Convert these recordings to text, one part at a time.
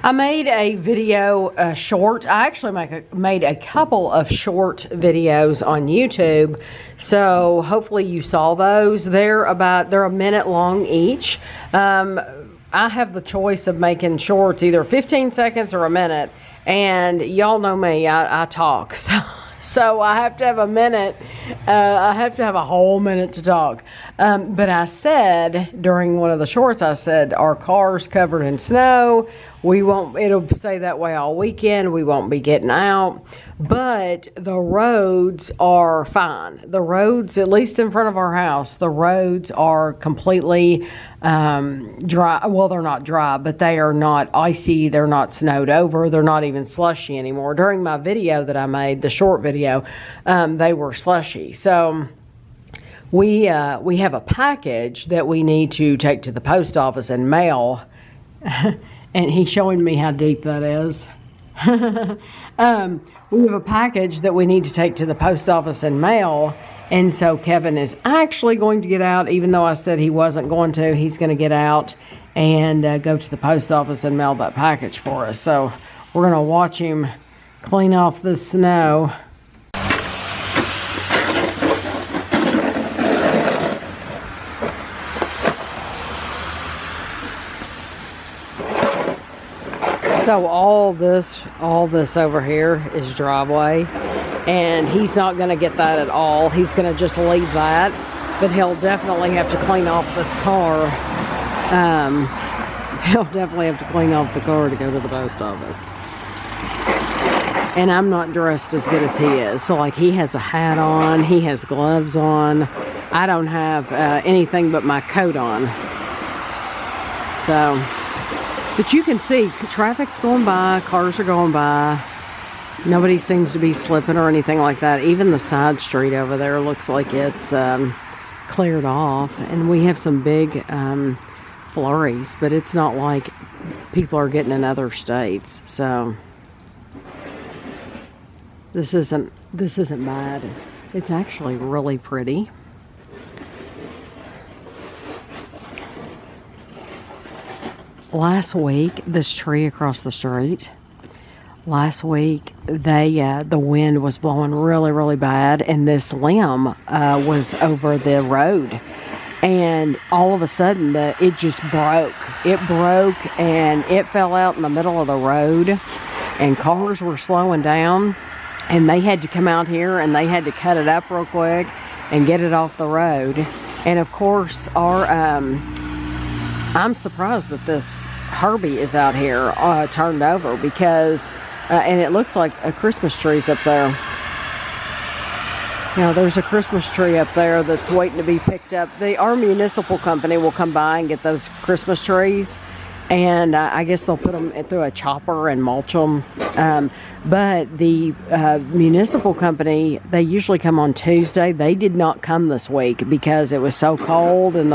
I made a video short. I actually made a couple of short videos on YouTube. So hopefully you saw those. They're a minute long each. I have the choice of making shorts, either 15 seconds or a minute. And y'all know me, I talk. So I have to have a minute. I have to have a whole minute to talk. But I said during one of the shorts, I said, our car's covered in snow. It'll stay that way all weekend. We won't be getting out. But the roads are fine. The roads, at least in front of our house, the roads are completely dry. Well, they're not dry, but they are not icy. They're not snowed over. They're not even slushy anymore. During my video that I made, the short video, they were slushy. So we have a package that we need to take to the post office and mail. And he's showing me how deep that is. We have a package that we need to take to the post office and mail. And so Kevin is actually going to get out, even though I said he wasn't going to. He's going to get out and go to the post office and mail that package for us. So we're going to watch him clean off the snow. So all this over here is driveway, and he's not going to get that at all. He's going to just leave that, but he'll definitely have to clean off this car. He'll definitely have to clean off the car to go to the post office. And I'm not dressed as good as he is. So like, he has a hat on, he has gloves on. I don't have anything but my coat on. So, but you can see traffic's going by, cars are going by. Nobody seems to be slipping or anything like that. Even the side street over there looks like it's cleared off. And we have some big flurries, but it's not like people are getting in other states. So this isn't bad. It's actually really pretty. Last week, this tree across the street, the wind was blowing really, really bad, and this limb was over the road, and all of a sudden it just broke. It broke, and it fell out in the middle of the road, and cars were slowing down, and they had to come out here, and they had to cut it up real quick and get it off the road. And of course, I'm surprised that this Herbie is out here turned over, because and it looks like a Christmas tree's up there. You know, there's a Christmas tree up there that's waiting to be picked up. Our municipal company will come by and get those Christmas trees, and I guess they'll put them through a chopper and mulch them. But the municipal company, they usually come on Tuesday. They did not come this week because it was so cold, and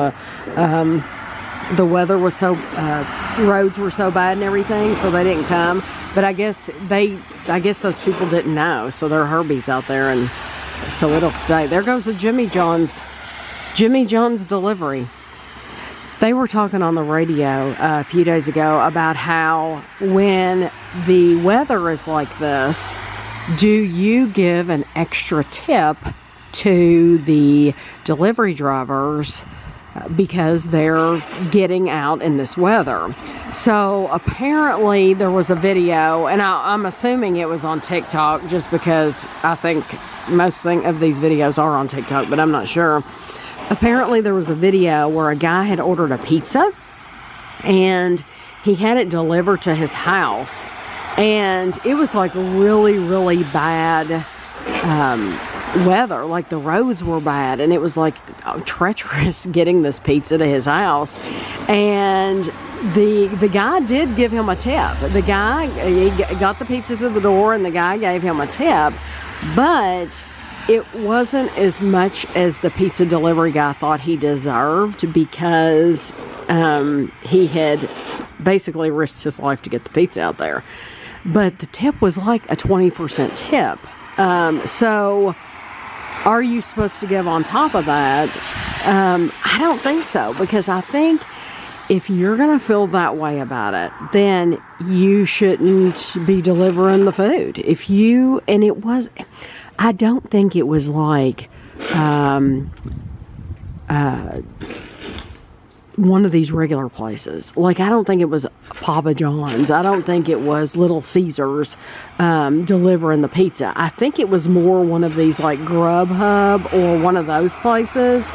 the weather was so, roads were so bad and everything, so they didn't come. But I guess those people didn't know, so there are Herbies out there, and so it'll stay. There goes a Jimmy John's delivery. They were talking on the radio a few days ago about how when the weather is like this, do you give an extra tip to the delivery drivers because they're getting out in this weather? So apparently there was a video, and I'm assuming it was on TikTok, just because I think most of these videos are on TikTok, but I'm not sure. Apparently there was a video where a guy had ordered a pizza, and he had it delivered to his house, and it was like really, really bad weather. Like, the roads were bad, and it was like treacherous getting this pizza to his house. And the guy did give him a tip. The guy, he got the pizza to the door, and the guy gave him a tip, but it wasn't as much as the pizza delivery guy thought he deserved, because he had basically risked his life to get the pizza out there. But the tip was like a 20% tip. So are you supposed to give on top of that? I don't think so, because I think if you're going to feel that way about it, then you shouldn't be delivering the food. I don't think it was like one of these regular places. Like, I don't think it was Papa John's. I don't think it was Little Caesars delivering the pizza. I think it was more one of these like Grubhub or one of those places,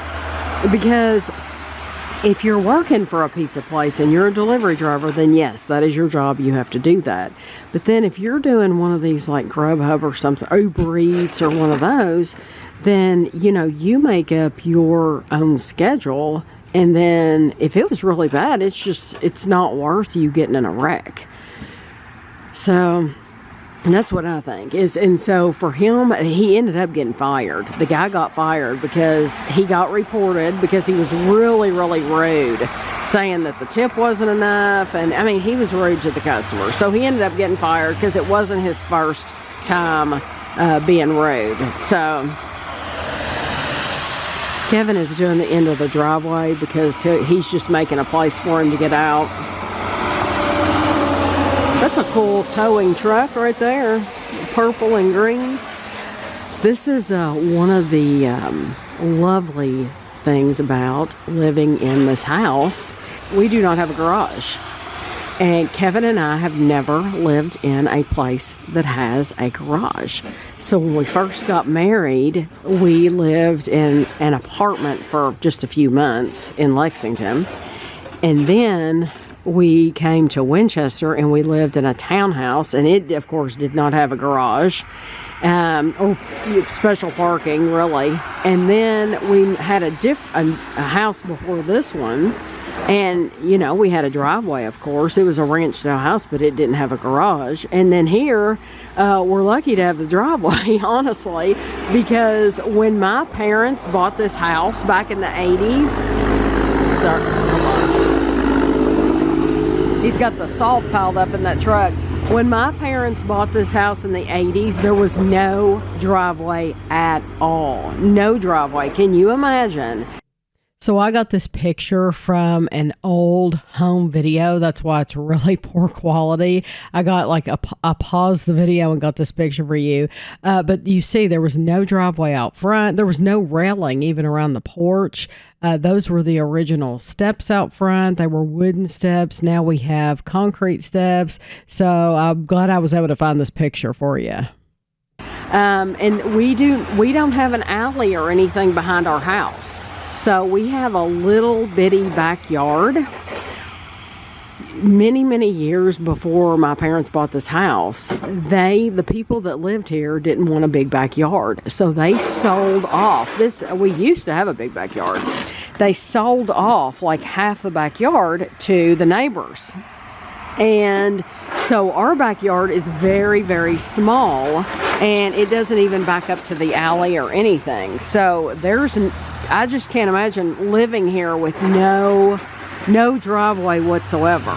because if you're working for a pizza place and you're a delivery driver, then yes, that is your job. You have to do that. But then if you're doing one of these like Grubhub or something, Uber Eats or one of those, then, you know, you make up your own schedule. And then if it was really bad, it's not worth you getting in a wreck. So, and that's what I think is. And so for him, he ended up getting fired. The guy got fired because he got reported because he was really, really rude, saying that the tip wasn't enough. And I mean, he was rude to the customer. So he ended up getting fired because it wasn't his first time being rude. So Kevin is doing the end of the driveway because he's just making a place for him to get out. That's a cool towing truck right there, purple and green. This is one of the lovely things about living in this house. We do not have a garage. And Kevin and I have never lived in a place that has a garage. So when we first got married, we lived in an apartment for just a few months in Lexington. And then we came to Winchester and we lived in a townhouse, and it, of course, did not have a garage or special parking, really. And then we had a house before this one. And, you know, we had a driveway, of course. It was a ranch-style house, but it didn't have a garage. And then here, we're lucky to have the driveway, honestly, because when my parents bought this house back in the 80s, he's got the salt piled up in that truck. When my parents bought this house in the 80s, there was no driveway at all. No driveway. Can you imagine? So I got this picture from an old home video. That's why it's really poor quality. I got like I paused the video and got this picture for you. But you see, there was no driveway out front. There was no railing even around the porch. Those were the original steps out front. They were wooden steps. Now we have concrete steps. So I'm glad I was able to find this picture for you. And we don't have an alley or anything behind our house. So we have a little bitty backyard. Many, many years before my parents bought this house, the people that lived here didn't want a big backyard. So they sold off we used to have a big backyard. They sold off like half the backyard to the neighbors. And so our backyard is very, very small, and it doesn't even back up to the alley or anything. So I just can't imagine living here with no driveway whatsoever.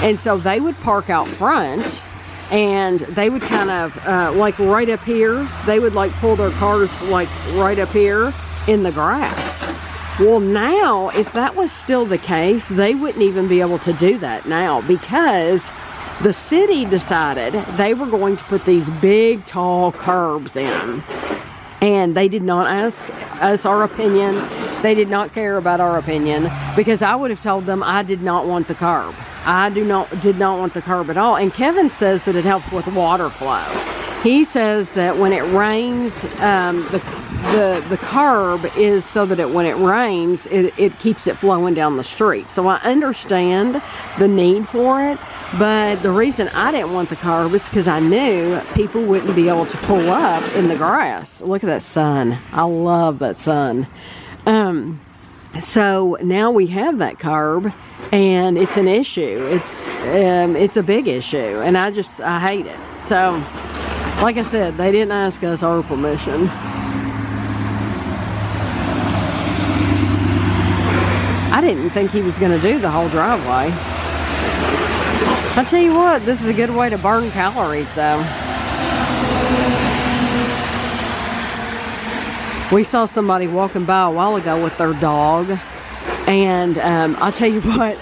And so they would park out front, and they would kind of like right up here, they would like pull their cars like right up here in the grass. Well, now, if that was still the case, they wouldn't even be able to do that now, because the city decided they were going to put these big, tall curbs in. And they did not ask us our opinion. They did not care about our opinion, because I would have told them I did not want the curb. I did not want the curb at all. And Kevin says that it helps with water flow. He says that when it rains, the curb is so that when it rains, it keeps it flowing down the street. So I understand the need for it, but the reason I didn't want the curb is because I knew people wouldn't be able to pull up in the grass. Look at that sun. I love that sun. So now we have that curb, and it's an issue. It's a big issue, and I hate it. So, like I said, they didn't ask us our permission. I didn't think he was going to do the whole driveway. I'll tell you what, this is a good way to burn calories, though. We saw somebody walking by a while ago with their dog, and I'll tell you what,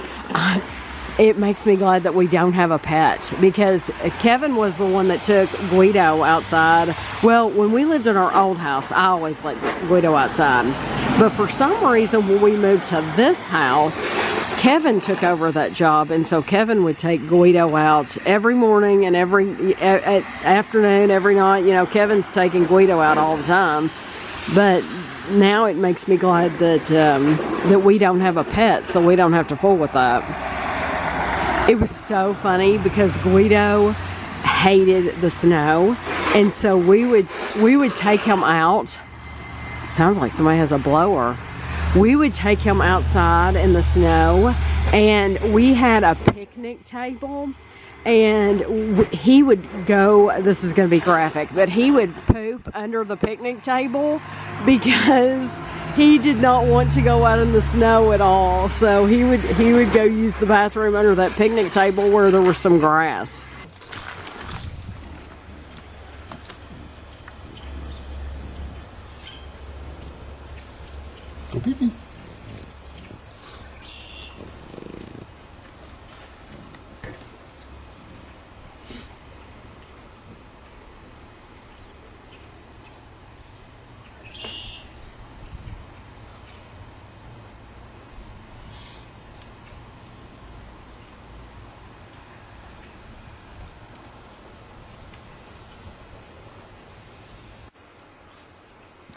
it makes me glad that we don't have a pet, because Kevin was the one that took Guido outside. Well, when we lived in our old house, I always let Guido outside. But for some reason, when we moved to this house, Kevin took over that job, and so Kevin would take Guido out every morning and every afternoon, every night. You know, Kevin's taking Guido out all the time. But now it makes me glad that that we don't have a pet, so we don't have to fool with that. It was so funny because Guido hated the snow, and so we would take him out. Sounds like somebody has a blower. We would take him outside in the snow, and we had a picnic table, and he would go, this is going to be graphic, but he would poop under the picnic table because he did not want to go out in the snow at all. So he would go use the bathroom under that picnic table where there was some grass. Go pee-pee.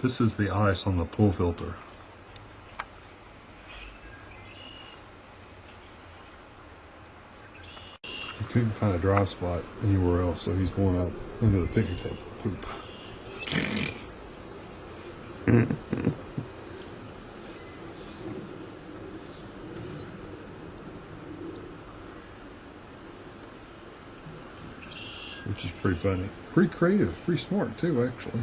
This is the ice on the pool filter. He couldn't find a dry spot anywhere else, so he's going out under the picnic table to poop. Which is pretty funny. Pretty creative, pretty smart too, actually.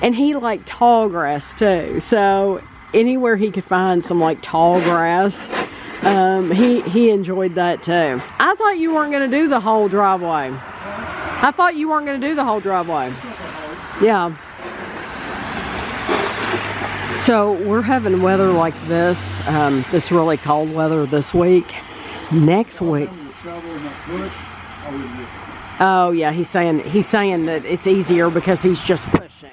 And he liked tall grass too, so anywhere he could find some like tall grass, he enjoyed that too. I thought you weren't going to do the whole driveway. I thought you weren't going to do the whole driveway. Yeah. So we're having weather like this, this really cold weather this week. Next week. Oh yeah, he's saying that it's easier because he's just pushing.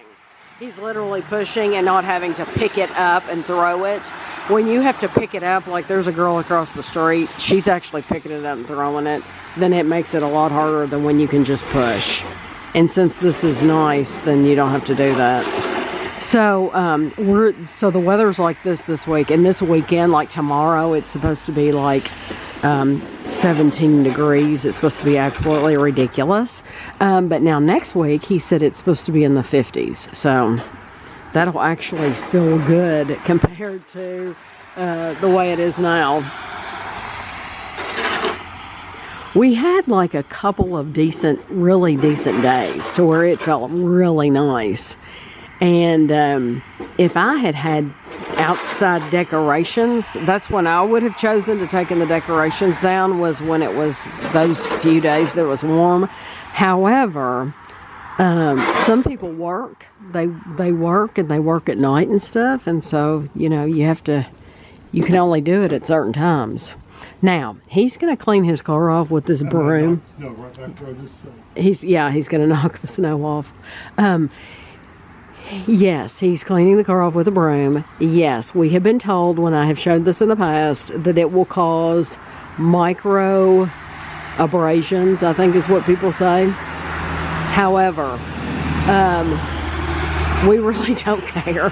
He's literally pushing and not having to pick it up and throw it. When you have to pick it up, like there's a girl across the street, she's actually picking it up and throwing it, then it makes it a lot harder than when you can just push. And since this is nice, then you don't have to do that. So so the weather's like this week, and this weekend, like tomorrow, it's supposed to be like 17 degrees. It's supposed to be absolutely ridiculous. But now next week, he said it's supposed to be in the 50s. So that'll actually feel good compared to the way it is now. We had like a couple of really decent days to where it felt really nice. And if I had outside decorations, that's when I would have chosen to take the decorations down, was when it was those few days that was warm. However, some people work. They work, and they work at night and stuff, and so you know you can only do it at certain times. Now he's going to clean his car off with this broom. He's going to knock the snow off. Yes, he's cleaning the car off with a broom. Yes, we have been told, when I have showed this in the past, that it will cause micro abrasions, I think is what people say. However, we really don't care.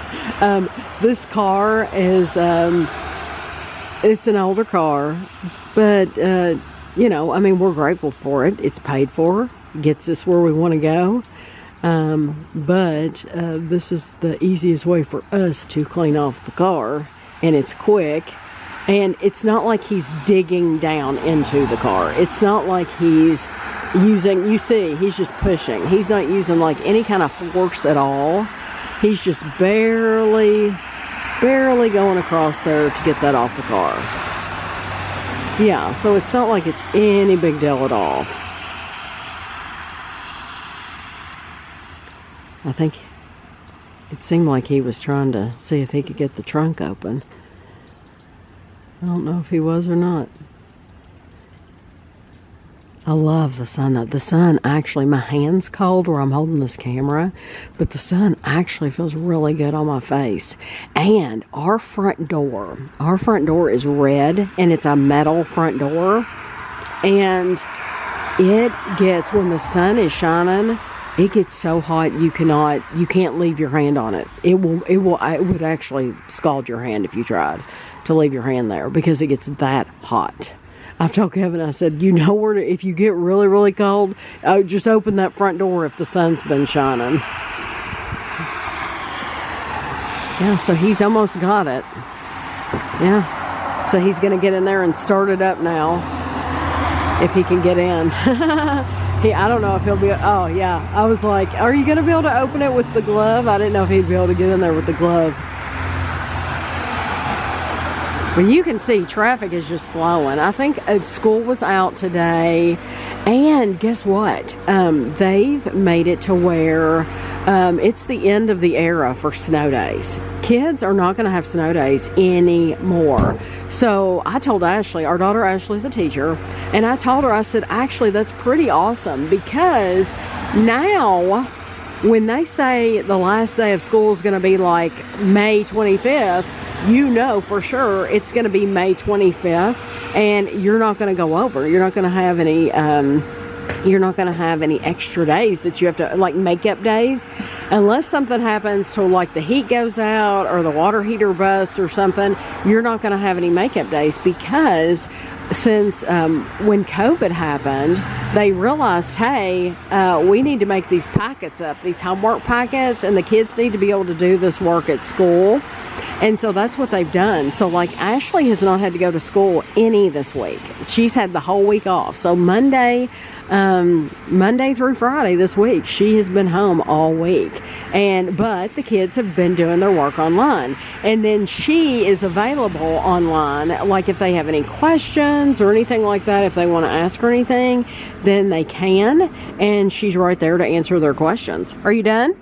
This car is, it's an older car, but, you know, I mean, we're grateful for it. It's paid for, gets us where we want to go. But this is the easiest way for us to clean off the car, and it's quick, and it's not like he's digging down into the car. It's not like he's using, you see, he's just pushing. He's not using like any kind of force at all. He's just barely going across there to get that off the car. So yeah, so it's not like it's any big deal at all. I think it seemed like he was trying to see if he could get the trunk open. I don't know if he was or not. I love the sun. The sun actually, my hand's cold where I'm holding this camera, but the sun actually feels really good on my face. And our front door is red, and it's a metal front door. And it gets, when the sun is shining, it gets so hot you can't leave your hand on it. It would actually scald your hand if you tried to leave your hand there because it gets that hot. I've told Kevin, I said, you know where to, if you get really, really cold, just open that front door if the sun's been shining. Yeah, so he's almost got it. Yeah. So he's going to get in there and start it up now. If he can get in. I don't know if he'll be, oh yeah. I was like, are you going to be able to open it with the glove? I didn't know if he'd be able to get in there with the glove. But you can see traffic is just flowing. I think school was out today, and guess what? They've made it to where it's the end of the era for snow days. Kids are not going to have snow days anymore. So I told Ashley, our daughter Ashley's a teacher, and I told her, I said, actually, that's pretty awesome because now when they say the last day of school is going to be like May 25th, you know for sure it's going to be May 25th, and you're not going to go over. You're not going to have any extra days that you have to, like makeup days, unless something happens to like the heat goes out or the water heater busts or something. You're not going to have any makeup days because since when COVID happened, they realized, hey, we need to make these packets up, these homework packets, and the kids need to be able to do this work at school. And so that's what they've done. So like Ashley has not had to go to school any this week. She's had the whole week off. So Monday through Friday this week, she has been home all week. But the kids have been doing their work online. And then she is available online. Like if they have any questions or anything like that, if they want to ask her anything, then they can. And she's right there to answer their questions. Are you done?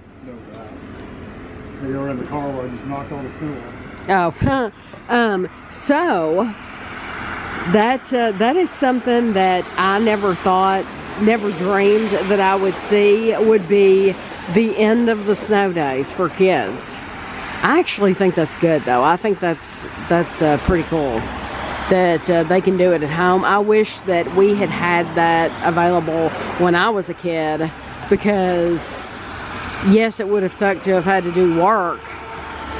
You were in the car where I just knocked all the snow Oh, so that is something that I never dreamed that I would see would be the end of the snow days for kids. I actually think that's good, though. I think that's pretty cool that they can do it at home. I wish that we had that available when I was a kid because, yes, it would have sucked to have had to do work,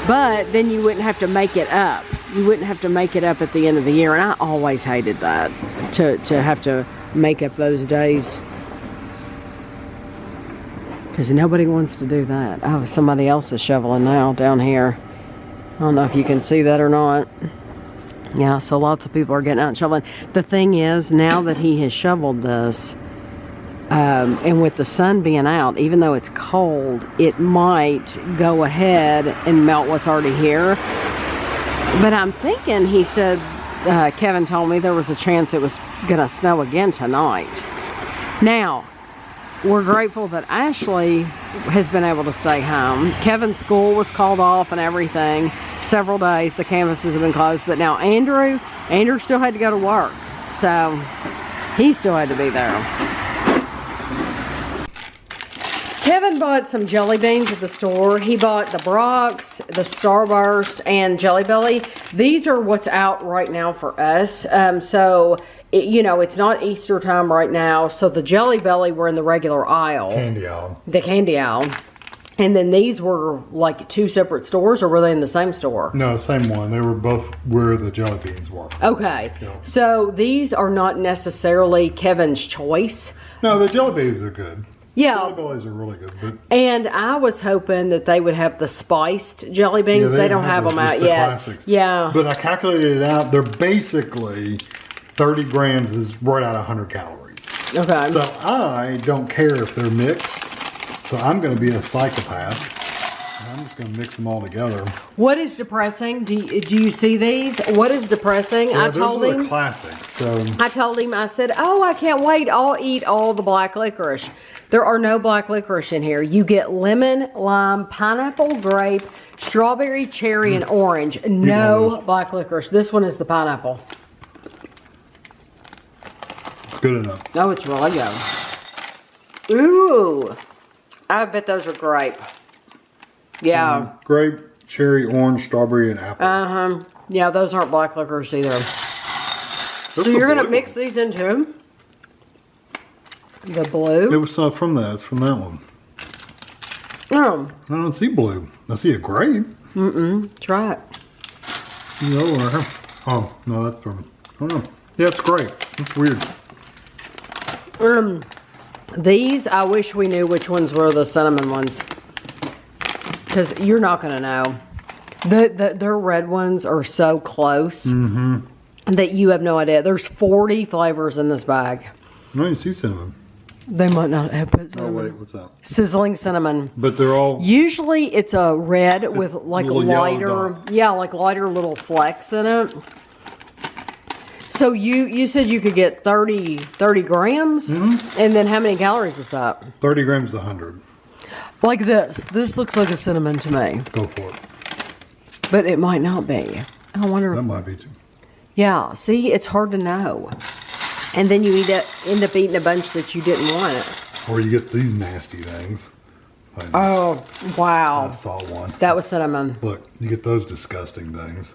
but then you wouldn't have to make it up. You wouldn't have to make it up at the end of the year, and I always hated that, to have to make up those days. Because nobody wants to do that. Oh, somebody else is shoveling now down here. I don't know if you can see that or not. Yeah, so lots of people are getting out and shoveling. The thing is, now that he has shoveled this, and with the sun being out, even though it's cold, it might go ahead and melt what's already here. But I'm thinking, he said, Kevin told me there was a chance it was going to snow again tonight. Now, we're grateful that Ashley has been able to stay home. Kevin's school was called off and everything. Several days, the campuses have been closed. But now Andrew still had to go to work. So, he still had to be there. Kevin bought some jelly beans at the store. He bought the Brock's, the Starburst, and Jelly Belly. These are what's out right now for us. It's not Easter time right now. So the Jelly Belly were in the regular aisle. Candy aisle. The candy aisle. And then these were like two separate stores, or were they in the same store? No, same one. They were both where the jelly beans were. Okay. Yeah. So these are not necessarily Kevin's choice. No, the jelly beans are good. Yeah. Jelly bellies are really good. But and I was hoping that they would have the spiced jelly beans. Yeah, they don't have them out yet. Classics. Yeah. But I calculated it out. They're basically 30 grams is right out 100 calories. Okay. So I don't care if they're mixed. So I'm going to be a psychopath. I'm just going to mix them all together. What is depressing? Do you see these? What is depressing? Well, I told him. The classics. So I told him. I said, "Oh, I can't wait. I'll eat all the black licorice." There are no black licorice in here. You get lemon, lime, pineapple, grape, Strawberry, cherry, and orange. No black licorice. This one is the pineapple. It's good enough. Oh, it's really good. Ooh. I bet those are grape. Yeah. Grape, cherry, orange, strawberry, and apple. Yeah, those aren't black licorice either. So you're going to mix these into the blue? It was from that. It's from that one. Oh. I don't see blue. I see a grape. Try it. No, oh, no, that's from, I don't know. Yeah, it's grape. It's weird. These, I wish we knew which ones were the cinnamon ones. Because you're not going to know. Their red ones are so close that you have no idea. There's 40 flavors in this bag. No, you see cinnamon. They might not have put cinnamon. Oh, wait, what's that? Sizzling cinnamon. But they're all... Usually it's a red with like lighter... Yeah, like lighter little flecks in it. So you said you could get 30 grams? And then how many calories is that? 30 grams is 100. Like this. This looks like a cinnamon to me. Go for it. But it might not be. I wonder. That might be too. Yeah, see, it's hard to know. And then you end up eating a bunch that you didn't want. Or you get these nasty things. Like, Oh, wow. I saw one. That was cinnamon. Look, you get those disgusting things.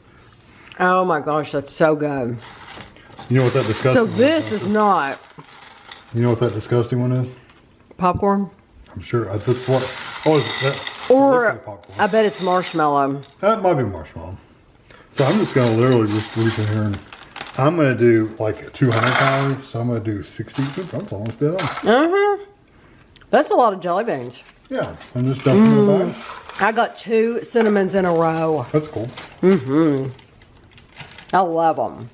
Oh my gosh, that's so good. You know what that disgusting So one this is not You know what that disgusting one is? popcorn? I'm sure. That's what... Oh, is that... Or like popcorn. I bet it's marshmallow. That might be marshmallow. So I'm just going to literally just reach in here and... I'm going to do like 200 calories. So I'm going to do 60. Oops, I'm almost dead on. That's a lot of jelly beans. Yeah. And just dump them in the bag. I got 2 cinnamons in a row. That's cool. I love them.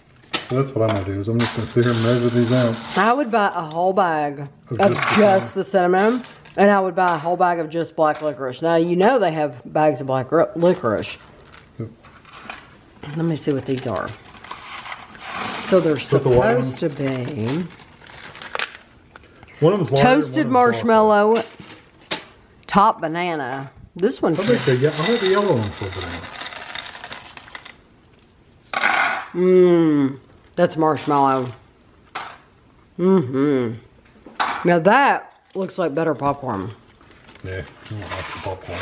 So that's what I'm going to do is I'm just going to sit here and measure these out. I would buy a whole bag of just the cinnamon, and I would buy a whole bag of just black licorice. Now, you know they have bags of black licorice. Yep. Let me see what these are. So they're supposed to be One of them's lighter, toasted marshmallow, top banana. This one. I think the yellow one's for banana. That's marshmallow. Now that looks like better popcorn. Yeah, I don't like the popcorn.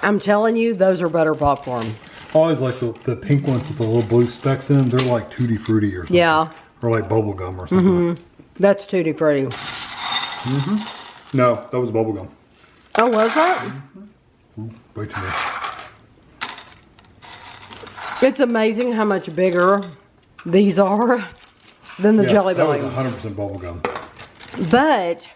I'm telling you, those are better popcorn. I always like the pink ones with the little blue specks in them. They're like Tutti Frutti or something. Yeah. Or like bubble gum or something. That's Tutti Frutti. No, that was bubble gum. Oh, was that? Ooh, way too much. It's amazing how much bigger these are than the Jelly Belly. That was 100% bubble gum. But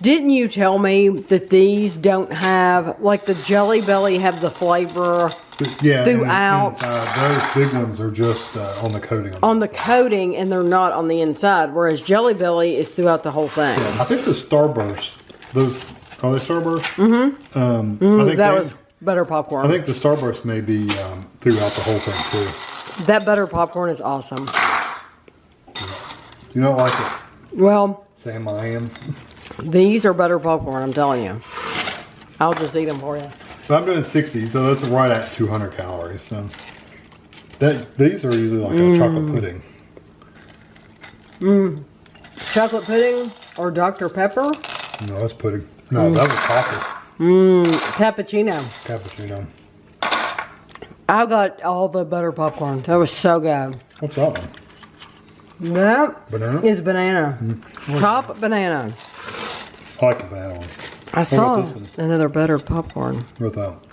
didn't you tell me that these don't have, like the Jelly Belly have the flavor throughout? Those big ones are just on the coating. On the coating, and they're not on the inside, whereas Jelly Belly is throughout the whole thing. Yeah, I think the Starburst, those, are they Starburst? I think that was butter popcorn. I think the Starburst may be throughout the whole thing too. That butter popcorn is awesome. Do you not like it? Well, Sam, I am. These are butter popcorn, I'm telling you. I'll just eat them for you. But I'm doing 60, so that's right at 200 calories. So these are usually like a chocolate pudding. Chocolate pudding or Dr. Pepper? No, that's pudding. No, that was coffee. Cappuccino. Cappuccino. I got all the butter popcorn. That was so good. What's that one? That Banana? is banana. Top banana. I like the banana one. I saw another butter popcorn. What about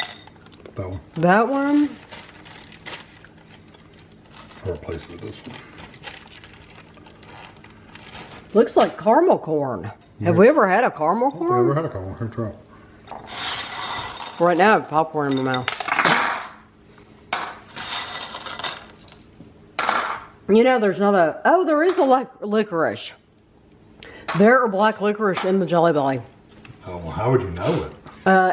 that one? That one? I'll replace it with this one. Looks like caramel corn. Have we ever had a caramel I've corn? never had a caramel. Here, try it. Right now I have popcorn in my mouth. You know, there's not a... Oh, there is a licorice. There are black licorice in the Jelly Belly. Oh, well, how would you know it?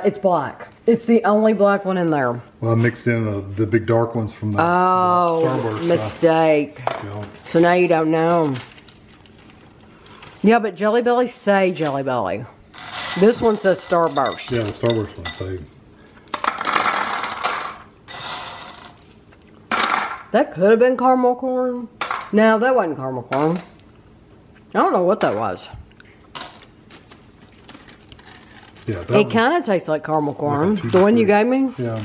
It's black. It's the only black one in there. Well, I mixed in the big dark ones from the Starburst. Mistake. Yeah. So now you don't know. Yeah, but Jelly Belly say Jelly Belly. This one says Starburst. Yeah, the Starburst one say. That could have been caramel corn. No, that wasn't caramel corn. I don't know what that was. Yeah, it kind of tastes like caramel corn. The one you gave me? Yeah.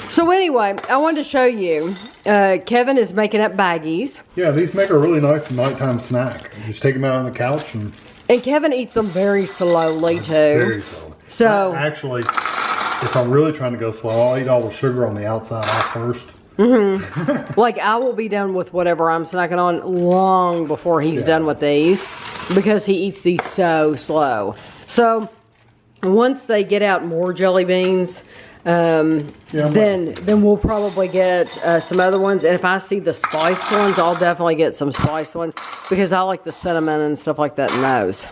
So anyway, I wanted to show you. Kevin is making up baggies. Yeah, these make a really nice nighttime snack. You just take them out on the couch and Kevin eats them very slowly too. Very slowly. So actually, if I'm really trying to go slow, I'll eat all the sugar on the outside off first. Like I will be done with whatever I'm snacking on long before he's done with these, because he eats these so slow. So once they get out more jelly beans, then we'll probably get some other ones. And if I see the spiced ones, I'll definitely get some spiced ones, because I like the cinnamon and stuff like that in those.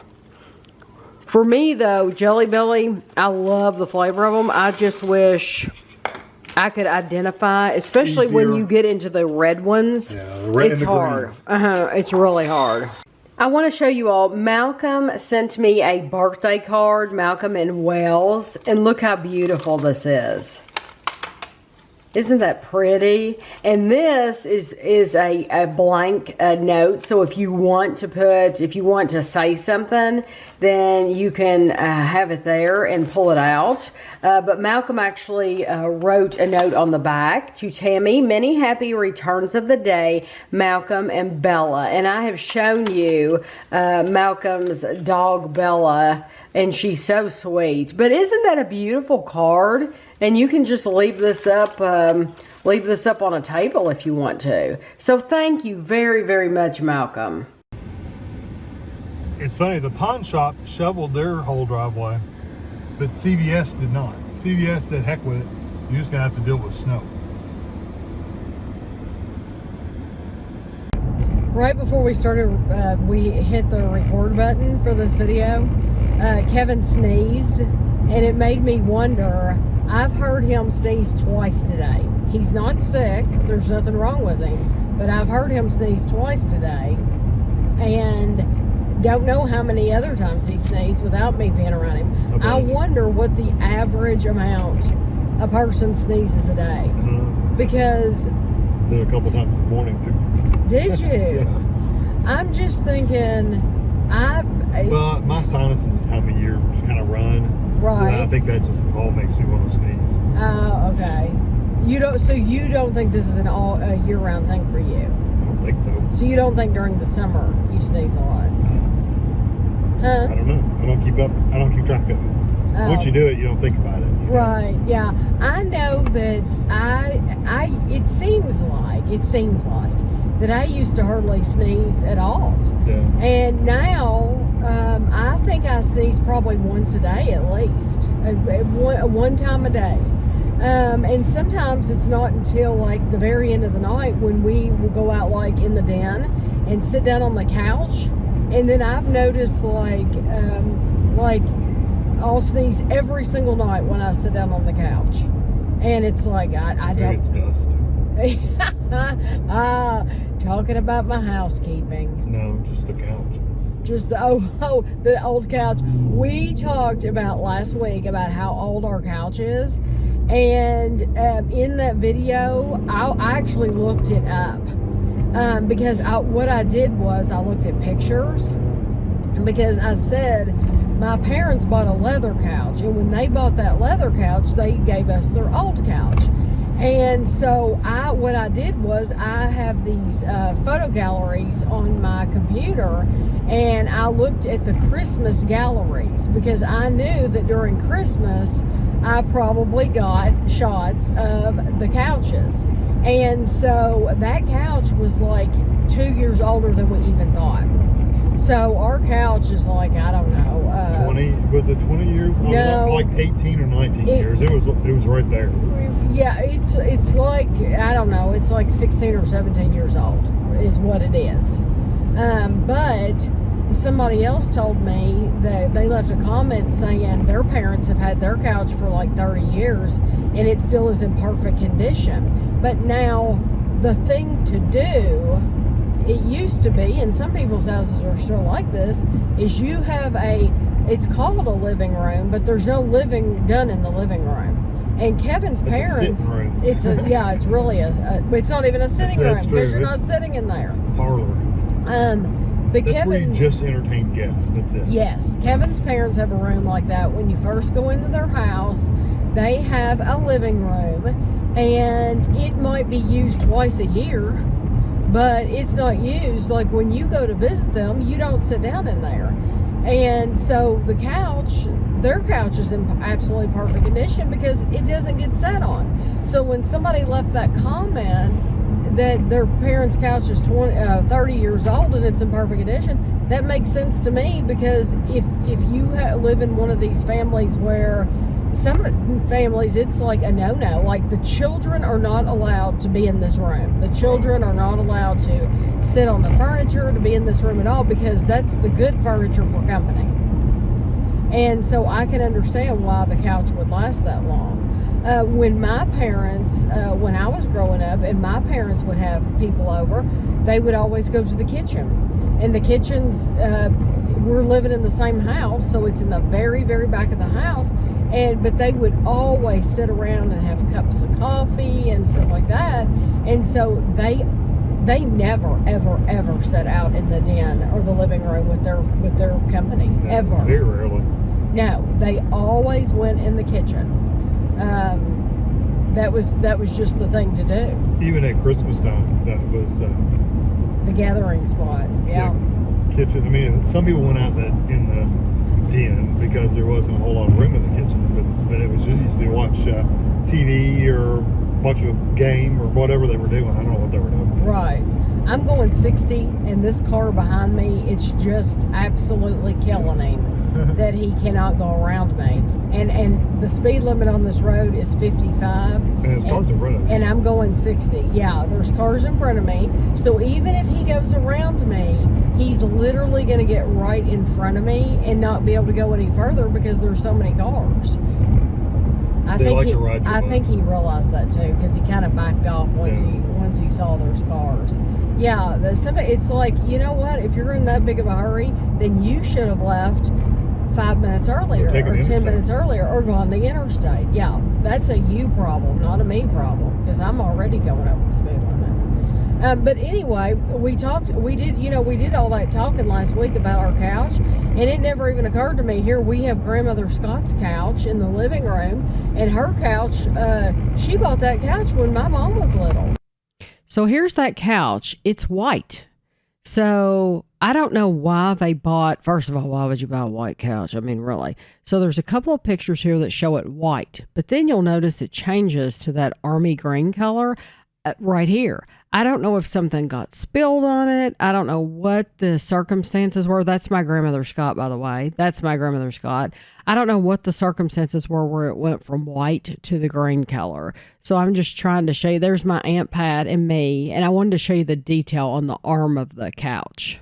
For me though, Jelly Belly, I love the flavor of them. I just wish I could identify, especially when you get into the red ones. Yeah, the red it's hard. It's really hard. I want to show you all, Malcolm sent me a birthday card, Malcolm in Wales, and look how beautiful this is. Isn't that pretty? And this is a blank note, so if you want to say something, then you can have it there and pull it out. But Malcolm actually wrote a note on the back to Tammy, many happy returns of the day, Malcolm and Bella. And I have shown you Malcolm's dog, Bella, and she's so sweet. But isn't that a beautiful card? And you can just leave this up on a table if you want to. So thank you very, very much, Malcolm. It's funny, the pawn shop shoveled their whole driveway, but CVS did not. CVS said, heck with it, you're just gonna have to deal with snow. Right before we started, we hit the record button for this video. Kevin sneezed, and it made me wonder. I've heard him sneeze twice today. He's not sick. There's nothing wrong with him. But I've heard him sneeze twice today. And don't know how many other times he sneezed without me being around him. I wonder what the average amount a person sneezes a day. Because... Did a couple times this morning, too. Did you? Yeah. I'm just thinking... Well, my sinuses this time of year just kind of run. Right. So I think that just all makes me want to sneeze. Oh, okay. So you don't think this is a year-round thing for you? I don't think so. So you don't think during the summer you sneeze a lot? Huh? I don't know. I don't keep track of it. Oh. Once you do it, you don't think about it. You know? Right. Yeah. I know that it seems like that I used to hardly sneeze at all. Yeah. And now, I think I sneeze probably once a day at least, one time a day. And sometimes it's not until like the very end of the night when we will go out like in the den and sit down on the couch. And then I've noticed like I'll sneeze every single night when I sit down on the couch. And it's like, I don't... It's dust. Talking about my housekeeping. No, just the couch. Just the old couch. We talked about last week about how old our couch is, and in that video, I actually looked it up because what I did was I looked at pictures, because I said my parents bought a leather couch, and when they bought that leather couch, they gave us their old couch. And so what I did was I have these photo galleries on my computer, and I looked at the Christmas galleries because I knew that during Christmas I probably got shots of the couches. And so that couch was like 2 years older than we even thought. So our couch is like, I don't know. 20, was it 20 years? No. Like 18 or 19 years. It was right there. Yeah, it's like, I don't know, it's like 16 or 17 years old is what it is. But somebody else told me that they left a comment saying their parents have had their couch for like 30 years and it still is in perfect condition. But now the thing to do, it used to be, and some people's houses are still like this, is you have it's called a living room, but there's no living done in the living room. And Kevin's parents, it's really it's not even a sitting room because you're not sitting in there. It's the parlor. But that's Kevin, where you just entertain guests. That's it. Yes, Kevin's parents have a room like that. When you first go into their house, they have a living room, and it might be used twice a year, but it's not used. Like when you go to visit them, you don't sit down in there. And so the couch, their couch is in absolutely perfect condition because it doesn't get sat on. So when somebody left that comment that their parents' couch is 30 years old and it's in perfect condition, that makes sense to me, because if you live in one of these families where some families it's like a no-no, like the children are not allowed to be in this room. The children are not allowed to sit on the furniture, to be in this room at all, because that's the good furniture for company. And so I can understand why the couch would last that long. When my parents, when I was growing up and my parents would have people over, they would always go to the kitchen. And the kitchens, we're living in the same house, so it's in the very, very back of the house. But they would always sit around and have cups of coffee and stuff like that. And so they never, ever, ever sat out in the den or the living room with their company, ever. Very rarely. No, they always went in the kitchen. That was just the thing to do. Even at Christmas time, that was the gathering spot. Yeah. Kitchen. I mean, some people went out in the den because there wasn't a whole lot of room in the kitchen, but it was just easy to watch TV or watch a game or whatever they were doing. I don't know what they were doing. Right. I'm going 60, and this car behind me, it's just absolutely killing him that he cannot go around me. And the speed limit on this road is 55. And there's cars in front of me. And I'm going 60. Yeah, there's cars in front of me. So even if he goes around me, he's literally going to get right in front of me and not be able to go any further because there's so many cars. I think he realized that too, because he kind of backed off once he saw those cars. Yeah, it's like, you know what? If you're in that big of a hurry, then you should have left 5 minutes earlier or 10 minutes earlier or gone the interstate. Yeah, that's a you problem, not a me problem, because I'm already going over the speed limit. But anyway, we did all that talking last week about our couch, and it never even occurred to me. Here we have Grandmother Scott's couch in the living room, and her couch, she bought that couch when my mom was little. So here's that couch. It's white. So I don't know why they bought, first of all, why would you buy a white couch? I mean, really. So there's a couple of pictures here that show it white, but then you'll notice it changes to that army green color right here. I don't know if something got spilled on it. I don't know what the circumstances were. That's my grandmother Scott, by the way. That's my grandmother Scott. I don't know what the circumstances were where it went from white to the green color. So I'm just trying to show you. There's my Aunt Pat and me, and I wanted to show you the detail on the arm of the couch.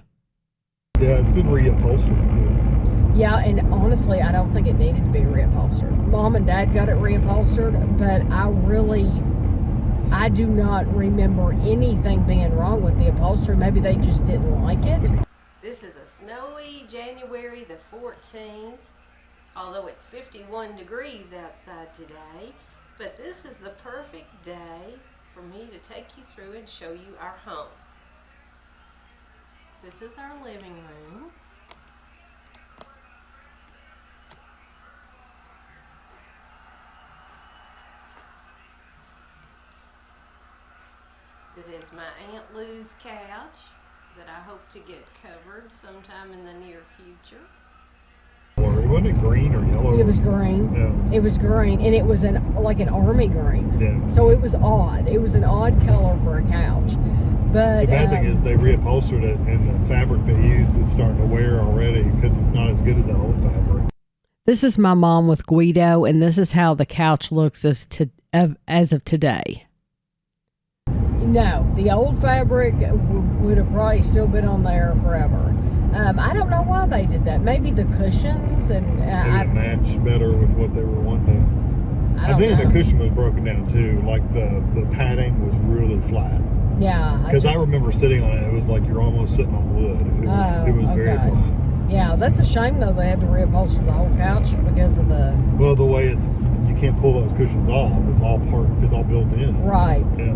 Yeah, it's been reupholstered. Yeah, and honestly, I don't think it needed to be reupholstered. Mom and Dad got it reupholstered, but I do not remember anything being wrong with the upholstery. Maybe they just didn't like it. This is a snowy January the 14th, although it's 51 degrees outside today. But this is the perfect day for me to take you through and show you our home. This is our living room. It is my Aunt Lou's couch that I hope to get covered sometime in the near future. Wasn't it green or yellow? It was green. Yeah. It was green, and it was like an army green. Yeah. So it was odd. It was an odd color for a couch. But the bad thing is they reupholstered it, and the fabric they used is starting to wear already because it's not as good as that old fabric. This is my mom with Guido, and this is how the couch looks as of today. No, the old fabric would have probably still been on there forever. I don't know why they did that. Maybe the cushions and it matched better with what they were wanting. I think the cushion was broken down too. Like the padding was really flat. Yeah, because I remember sitting on it. It was like you're almost sitting on wood. It was very flat. Yeah, that's a shame though. They had to reupholster the whole couch because of the. Well, the way you can't pull those cushions off. It's all built in. Right. Yeah.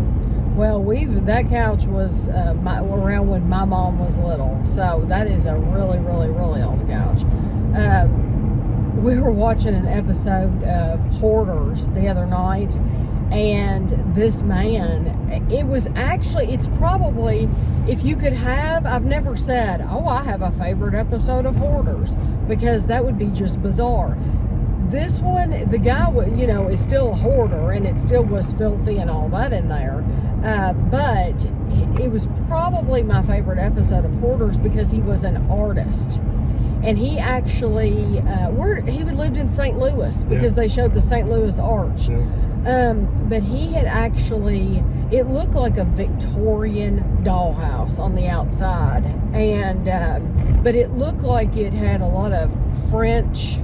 Well, that couch was around when my mom was little, so that is a really, really, really old couch. We were watching an episode of Hoarders the other night, and this man, it's probably, if you could have, I've never said, oh, I have a favorite episode of Hoarders, because that would be just bizarre. This one, the guy, is still a hoarder, and it still was filthy and all that in there. But it was probably my favorite episode of Hoarders because he was an artist. And he actually, he lived in St. Louis because they showed the St. Louis Arch. Yeah. But he had actually, it looked like a Victorian dollhouse on the outside. And, but it looked like it had a lot of French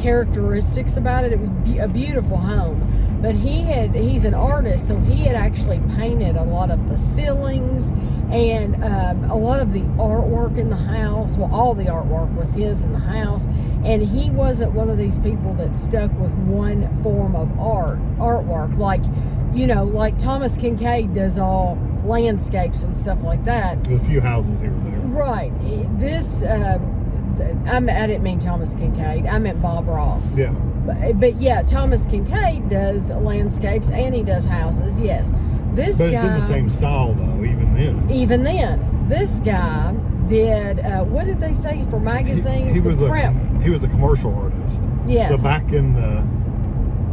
characteristics about it. It was a beautiful home. But he's an artist, so he had actually painted a lot of the ceilings and a lot of the artwork in the house. Well, all the artwork was his in the house. And he wasn't one of these people that stuck with one form of artwork. Like, like Thomas Kincaid does all landscapes and stuff like that. With a few houses here and there. Right. This, I didn't mean Thomas Kincaid. I meant Bob Ross. Yeah. But yeah, Thomas Kincaid does landscapes and he does houses, yes. But it's in the same style, though, even then. Even then. This guy did, what did they say for magazines? He was a commercial artist. Yes. So back in the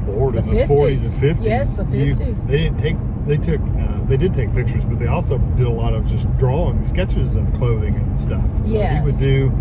40s and 50s. Yes, the 50s. They did take pictures, but they also did a lot of just drawing, sketches of clothing and stuff. So yes. He would do,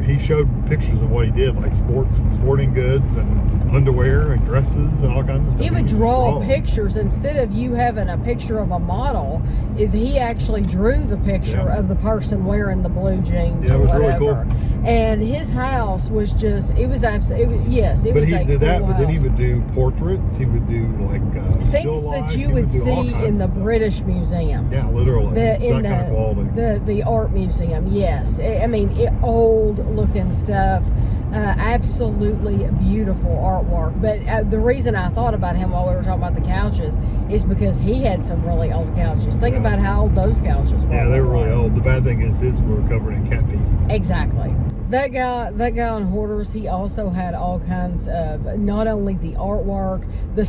he showed pictures of what he did, like sporting goods and underwear and dresses and all kinds of stuff. He would draw pictures instead of you having a picture of a model. If he actually drew the picture of the person wearing the blue jeans or it was whatever. really cool. And his house was just, it was absolutely, yes, it but was he a did cool that, house. But then he would do portraits. He would do like things that you would see in the British Museum. Yeah, literally. Kind of quality. The art museum, yes. I mean, old looking stuff. Absolutely beautiful artwork. But the reason I thought about him while we were talking about the couches is because he had some really old couches. Think about how old those couches were. Yeah, they were really old. The bad thing is his were covered in cat pee. Exactly. That guy on Hoarders, he also had all kinds of, not only the artwork, the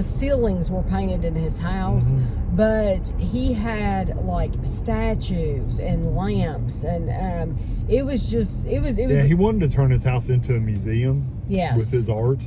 ceilings were painted in his house, but he had like statues and lamps, and it was. Yeah, he wanted to turn his house into a museum. Yes. With his art.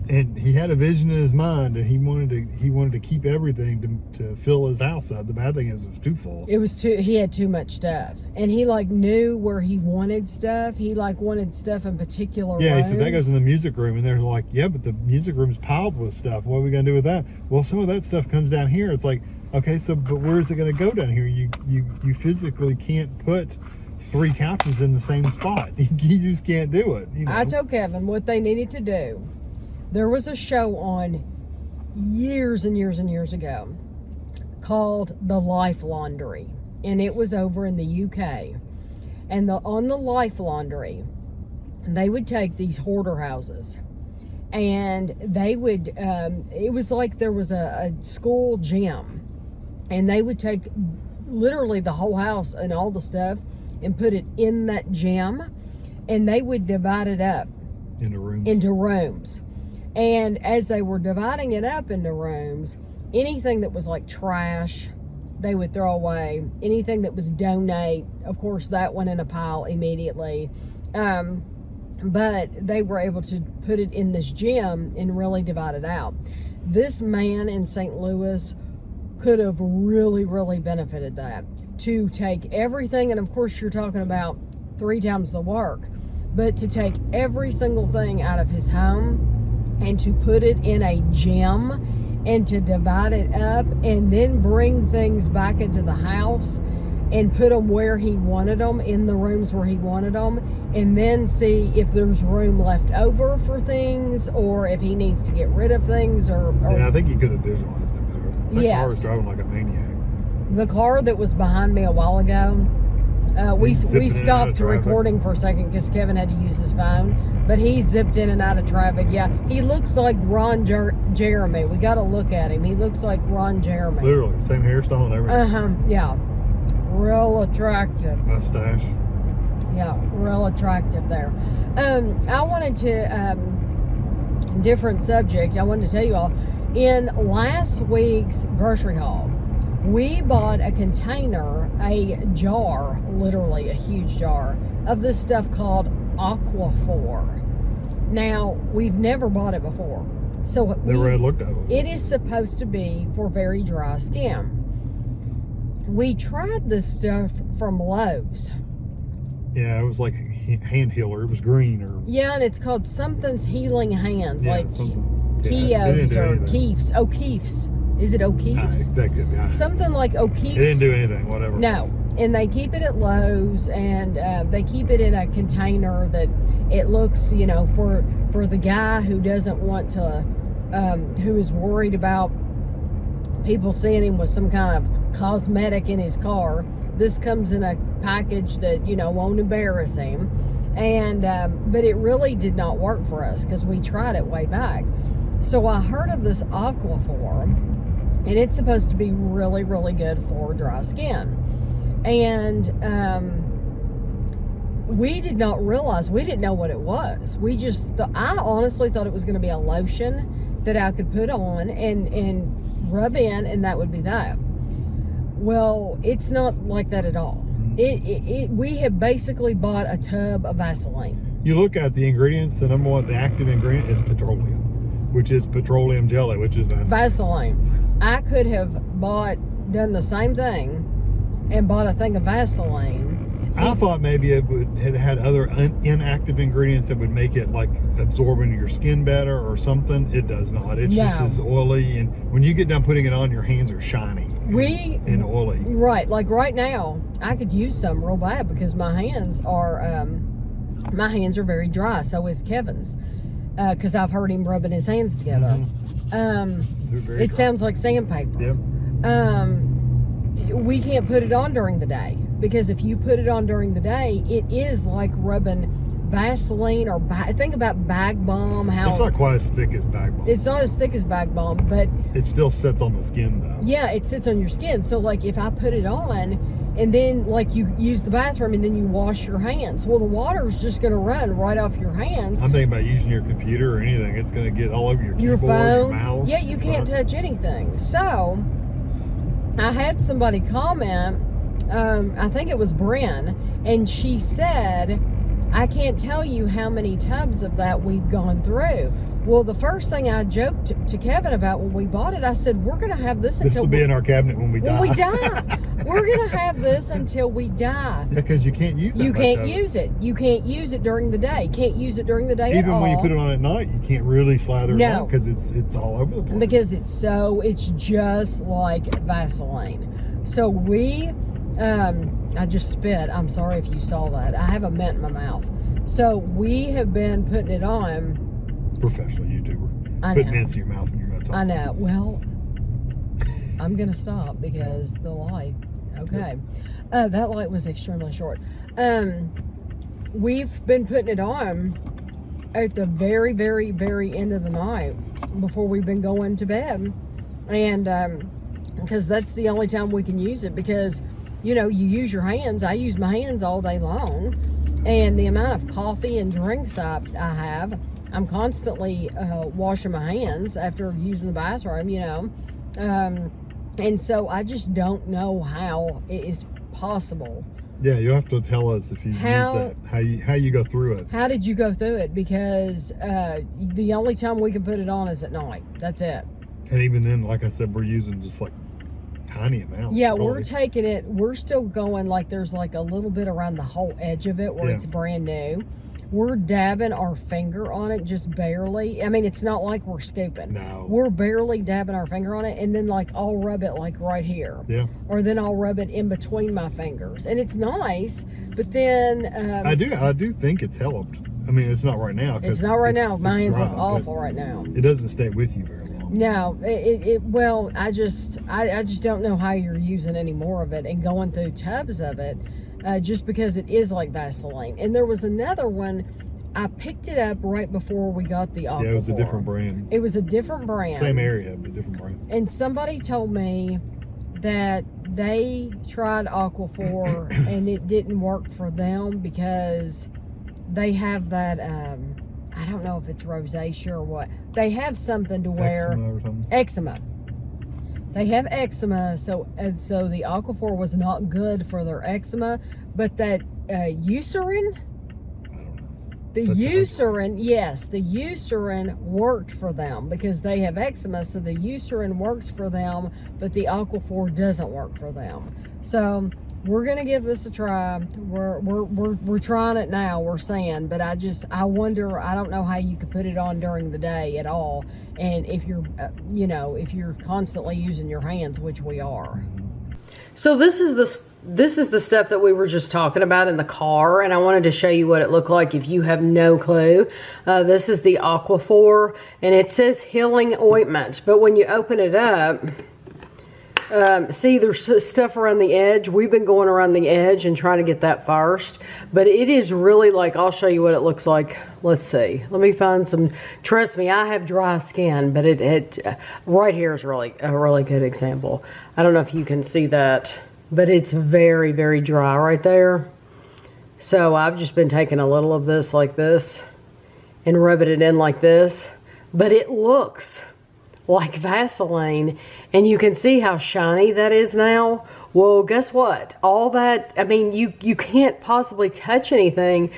And he had a vision in his mind, and he wanted to keep everything to fill his house up. The bad thing is it was too full. He had too much stuff, and he knew where he wanted stuff. He wanted stuff in particular rooms. He said that goes in the music room, and they're like, yeah, but the music room's piled with stuff. What are we gonna do with that? Well, some of that stuff comes down here. It's like, okay, so but where's it gonna go down here? You physically can't put 3 couches in the same spot. You just can't do it. I told Kevin what they needed to do. There was a show on years and years and years ago called The Life Laundry, and it was over in the UK. And on the Life Laundry, they would take these hoarder houses, and they would, it was like there was a school gym, and they would take literally the whole house and all the stuff and put it in that gym, and they would divide it up into rooms. And as they were dividing it up into rooms, anything that was like trash, they would throw away. Anything that was donate, of course, that went in a pile immediately. But they were able to put it in this gym and really divide it out. This man in St. Louis could have really, really benefited that. To take everything, and of course you're talking about 3 times the work, but to take every single thing out of his home and to put it in a gym and to divide it up and then bring things back into the house and put them where he wanted them, in the rooms where he wanted them, and then see if there's room left over for things or if he needs to get rid of things or I think he could have visualized it better. That car was driving like a maniac. The car that was behind me a while ago, We He's zipping in and out of stopped traffic. recording for a second because Kevin had to use his phone, but he zipped in and out of traffic. Yeah, he looks like Ron Jeremy. We got to look at him. He looks like Ron Jeremy. Literally, same hairstyle and everything. Yeah, real attractive. Mustache. Yeah, real attractive there. I wanted to different subject. I wanted to tell you all in last week's grocery haul. We bought a container, a jar, literally a huge jar, of this stuff called Aquafor. Now, we've never bought it before. So Never had looked at it. it is supposed to be for very dry skin. We tried this stuff from Lowe's. Yeah, it was like hand healer. It was green or Yeah, and it's called Something's Healing Hands, yeah, like something. Yeah, it Keogh's didn't do or anything. Keefe's. O'Keefe's. Is it O'Keefe's? That could be. Something like It O'Keefe's. didn't do anything. Whatever. No, and they keep it at Lowe's, and they keep it in a container that it looks, for the guy who doesn't want to, who is worried about people seeing him with some kind of cosmetic in his car. This comes in a package that won't embarrass him, and but it really did not work for us because we tried it way back. So I heard of this Aquafor, and it's supposed to be really, really good for dry skin. And we did not realize, we didn't know what it was. I honestly thought it was going to be a lotion that I could put on and rub in, and that would be that. Well, it's not like that at all. We have basically bought a tub of Vaseline. You look at the ingredients. The number one, the active ingredient is petroleum, which is petroleum jelly, which is Vaseline. I could have done the same thing and bought a thing of Vaseline. I thought maybe it had other inactive ingredients that would make it like absorb into your skin better or something. It does not. It's just as oily, and when you get done putting it on, your hands are shiny and oily. Right, like right now, I could use some real bad because my hands are very dry. So is Kevin's, because I've heard him rubbing his hands together. Mm-hmm. It sounds like sandpaper. Yep. We can't put it on during the day, because if you put it on during the day, it is like rubbing Vaseline or think about Bag Balm. How It's not quite as thick as Bag Balm. it's not as thick as Bag Balm, but It still sits on the skin though. yeah, it sits on your skin. So like if I put it on and then like you use the bathroom and then you wash your hands, well, the water is just going to run right off your hands. I'm thinking about using your computer or anything. It's going to get all over your keyboard, phone, your mouse. yeah, you can't touch anything. So I had somebody comment, I think it was Bryn, and she said, I can't tell you how many tubs of that we've gone through. Well, the first thing I joked to Kevin about when we bought it, I said, we're going to have this until This will be in our cabinet when we die. We're going to have this until we die. Yeah, because you can't use that. You much can't of it. use it. You can't use it during the day. Can't use it during the day at all. Even when you put it on at night, you can't really slather it No. on because it's all over the place. Because it's just like Vaseline. So we, I just spit. I'm sorry if you saw that. I have a mint in my mouth. So we have been putting it on. Professional YouTuber. I Put know. mints in your mouth when you're going to talk. I know. Well, I'm going to stop because the light. Okay. That light was extremely short. We've been putting it on at the very, very, very end of the night before we've been going to bed. And because that's the only time we can use it, because, you use your hands. I use my hands all day long. And the amount of coffee and drinks I have, I'm constantly washing my hands after using the bathroom, and so I just don't know how it is possible. Yeah, you'll have to tell us if you use that, how you go through it. How did you go through it? Because the only time we can put it on is at night. That's it. And even then, like I said, we're using just like tiny amounts. Yeah, really. we're taking it. We're still going like there's like a little bit around the whole edge of it where it's brand new. We're dabbing our finger on it just barely. I mean, it's not like we're scooping. No. We're barely dabbing our finger on it, and then like I'll rub it like right here. Yeah. Or then I'll rub it in between my fingers, and it's nice. But then I do think it's helped. I mean, it's not right now. it's not right now. My hands look dry, awful right now. It doesn't stay with you very long. No, well, I just don't know how you're using any more of it and going through tubs of it. just because it is like Vaseline. And there was another one, I picked it up right before we got the Aquafor. Yeah, it was a different brand. It was a different brand. Same area, but different brand. And somebody told me that they tried Aquafor and it didn't work for them because they have that, I don't know if it's rosacea or what. They have something to where... Eczema or something. Eczema. They have eczema, so the Aquafor was not good for their eczema, but that Eucerin... The Eucerin, yes, the Eucerin worked for them because they have eczema, so the Eucerin works for them, but the Aquafor doesn't work for them. So we're gonna give this a try. We're trying it now. We're saying, but I wonder. I don't know how you could put it on during the day at all, and if you're, if you're constantly using your hands, which we are. So this is the stuff that we were just talking about in the car, and I wanted to show you what it looked like if you have no clue. This is the Aquafor, and it says healing ointment, but when you open it up, see there's stuff around the edge. We've been going around the edge and trying to get that first, but it is really like, I'll show you what it looks like. Let's see. Let me find some. Trust me, I have dry skin, but it right here is really a really good example. I don't know if you can see that, but it's very, very dry right there. So I've just been taking a little of this like this and rubbing it in like this, but it looks like Vaseline, and you can see how shiny that is now. Well, guess what? All that, I mean, you can't possibly touch anything.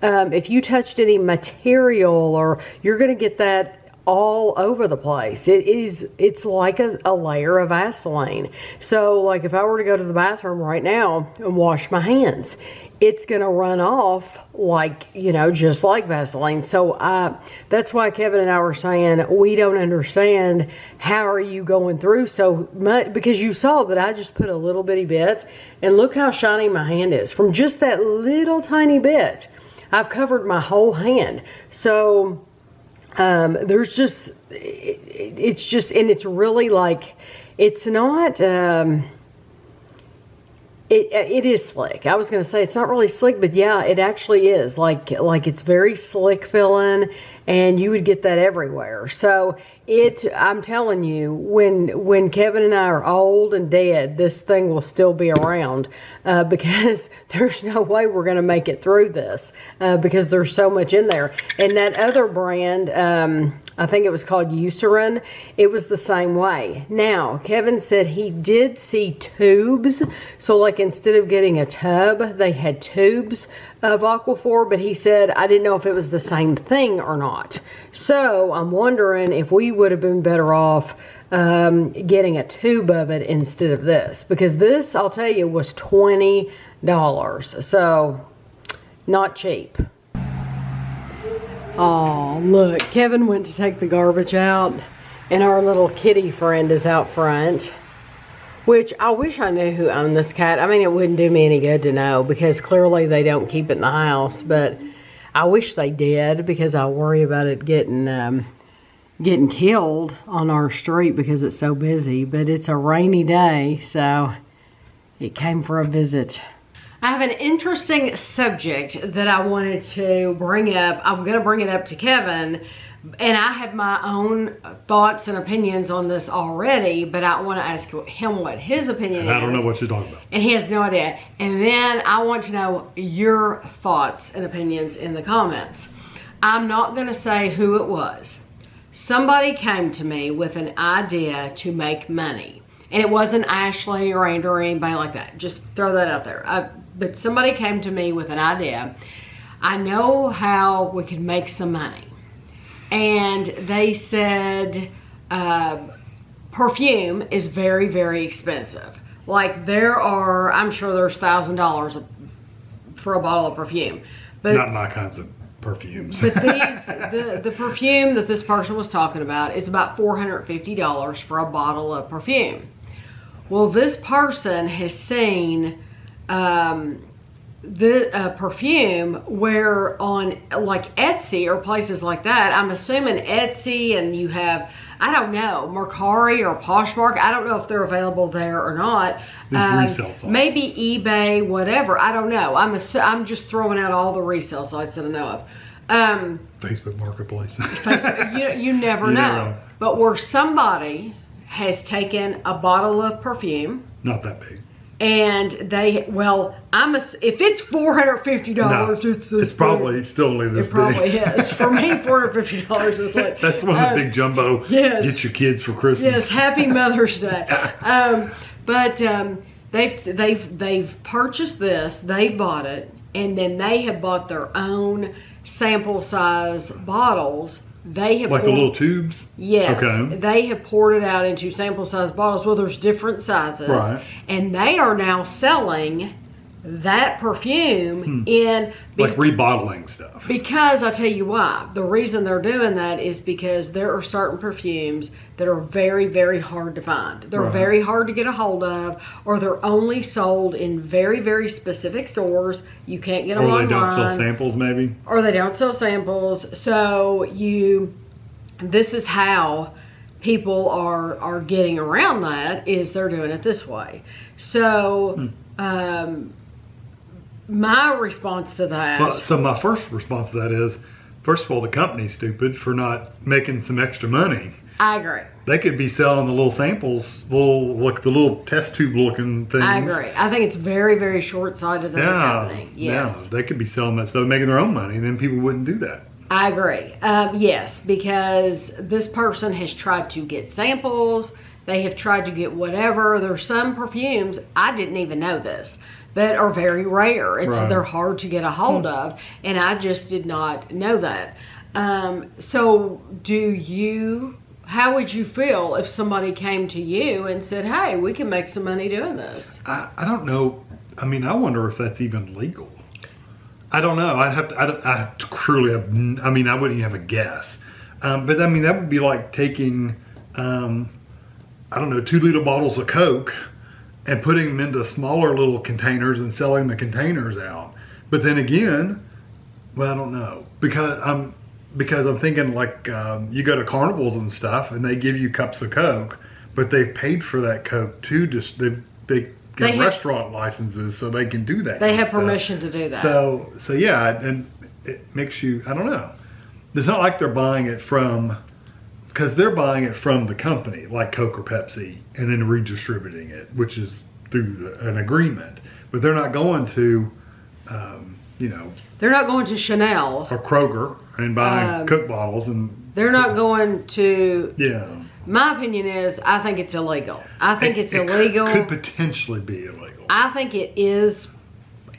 If you touched any material, or you're gonna get that all over the place. It's like a layer of Vaseline. So like if I were to go to the bathroom right now and wash my hands, it's gonna run off like, just like Vaseline. So that's why Kevin and I were saying, we don't understand how are you going through so much, because you saw that I just put a little bitty bit, and look how shiny my hand is. From just that little tiny bit, I've covered my whole hand. So there's just, it's just, and it's really like, it's not, it is slick. I was going to say it's not really slick, but yeah, it actually is. Like it's very slick feeling, and you would get that everywhere. So I'm telling you, when Kevin and I are old and dead, this thing will still be around, because there's no way we're going to make it through this, because there's so much in there. And that other brand, I think it was called Eucerin, it was the same way. Now, Kevin said he did see tubes. So like instead of getting a tub, they had tubes of Aquafor, but he said, I didn't know if it was the same thing or not. So I'm wondering if we would have been better off getting a tube of it instead of this, because this, I'll tell you, was $20. So not cheap. Oh, look, Kevin went to take the garbage out, and our little kitty friend is out front, which I wish I knew who owned this cat. I mean, it wouldn't do me any good to know, because clearly they don't keep it in the house, but I wish they did, because I worry about it getting killed on our street because it's so busy. But it's a rainy day, so it came for a visit. I have an interesting subject that I wanted to bring up. I'm going to bring it up to Kevin, and I have my own thoughts and opinions on this already, but I want to ask him what his opinion is. I don't know what you're talking about. And he has no idea. And then I want to know your thoughts and opinions in the comments. I'm not going to say who it was. Somebody came to me with an idea to make money. And it wasn't Ashley or Andrew or anybody like that. Just throw that out there. But somebody came to me with an idea. I know how we could make some money. And they said perfume is very, very expensive. Like I'm sure there's $1,000 for a bottle of perfume. But not my kinds of perfumes. But the perfume that this person was talking about is about $450 for a bottle of perfume. Well, this person has seen the Perfume, where on like Etsy or places like that, I'm assuming Etsy, and you have, I don't know, Mercari or Poshmark. I don't know if they're available there or not. These resale sites. Maybe eBay, whatever. I don't know. I'm just throwing out all the resale sites that I know of. Facebook Marketplace. Facebook, you never know. But where somebody has taken a bottle of perfume. Not that big. And they, well, if it's $450, it's probably still only this big. It probably big. is. For me, $450 is like. That's one of the big jumbo. Yes. Get your kids for Christmas. Yes, Happy Mother's Day. They've purchased this, they've bought it, and then they have bought their own sample size bottles. They have like the little tubes? Yes. Okay. They have poured it out into sample size bottles. Well, there's different sizes. Right. And they are now selling that perfume in... Like rebottling stuff. Because I tell you why. The reason they're doing that is because there are certain perfumes that are very, very hard to find. They're very hard to get a hold of, or they're only sold in very, very specific stores. You can't get them online. Or they don't sell samples, maybe? Or they don't sell samples. So this is how people are getting around that, is they're doing it this way. So, my response to that... Well, so my first response to that is, first of all, the company's stupid for not making some extra money. I agree. They could be selling the little samples, the little test tube looking things. I agree. I think it's very, very short-sighted of the company. Yes. Yeah, they could be selling that stuff, making their own money, and then people wouldn't do that. I agree. Yes, because this person has tried to get samples. They have tried to get whatever. There's some perfumes, I didn't even know this, that are very rare. They're hard to get a hold of, and I just did not know that. So how would you feel if somebody came to you and said, hey, we can make some money doing this? I don't know. I mean, I wonder if that's even legal. I don't know. I have to truly have, I mean, I wouldn't even have a guess. But I mean, that would be like taking, I don't know, 2 liter bottles of Coke and putting them into smaller little containers and selling the containers out. But then again, well, I don't know, because I'm thinking like you go to carnivals and stuff and they give you cups of Coke, but they've paid for that Coke too. Just they get restaurant licenses so they can do that. They have permission to do that. So yeah, and it makes you, I don't know. It's not like they're buying it from, because they're buying it from the company, like Coke or Pepsi, and then redistributing it, which is through an agreement. But they're not going to, they're not going to Chanel or Kroger and buying Coke bottles, and they're not going to. Yeah. My opinion is, I think it's illegal. I think it's illegal. Could potentially be illegal. I think it is.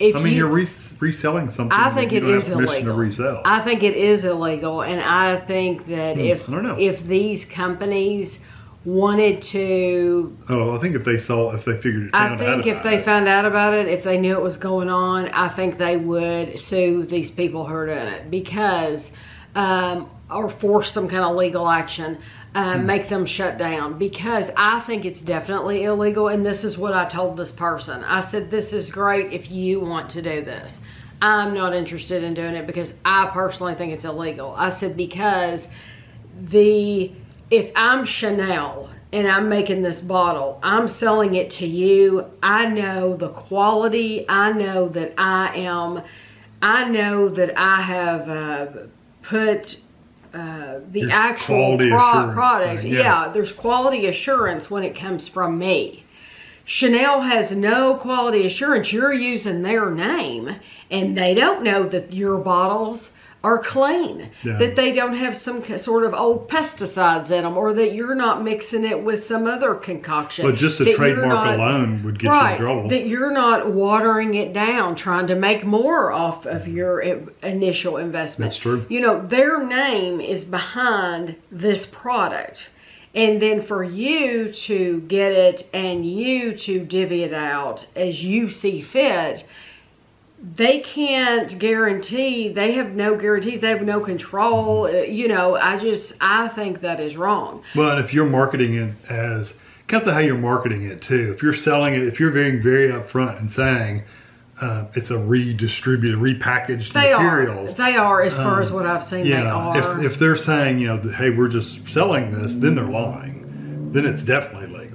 You're reselling something. I think it is illegal. To resell. I think it is illegal, and I think that if these companies wanted to, I think if they figured it out. I think if they found out about it, if they knew it was going on, I think they would sue these people who are doing it, because or force some kind of legal action. Make them shut down, because I think it's definitely illegal. And this is what I told this person. I said, this is great if you want to do this. I'm not interested in doing it because I personally think it's illegal. I said, because if I'm Chanel and I'm making this bottle, I'm selling it to you. I know the quality. I know that I have put the actual product. Yeah, there's quality assurance when it comes from me. Chanel has no quality assurance. You're using their name, and they don't know that your bottles are clean, that they don't have some sort of old pesticides in them, or that you're not mixing it with some other concoction. But just the trademark alone would get you in trouble. That you're not watering it down, trying to make more off of your initial investment. That's true. Their name is behind this product. And then for you to get it and you to divvy it out as you see fit, they can't guarantee. They have no guarantees. They have no control. I think that is wrong. Well, and if you're marketing it depends on how you're marketing it too. If you're selling it, if you're being very upfront and saying, it's a redistributed, repackaged They materials. They are, as far as what I've seen, they are. If they're saying, you know, that, hey, we're just selling this, then they're lying. Then it's definitely illegal.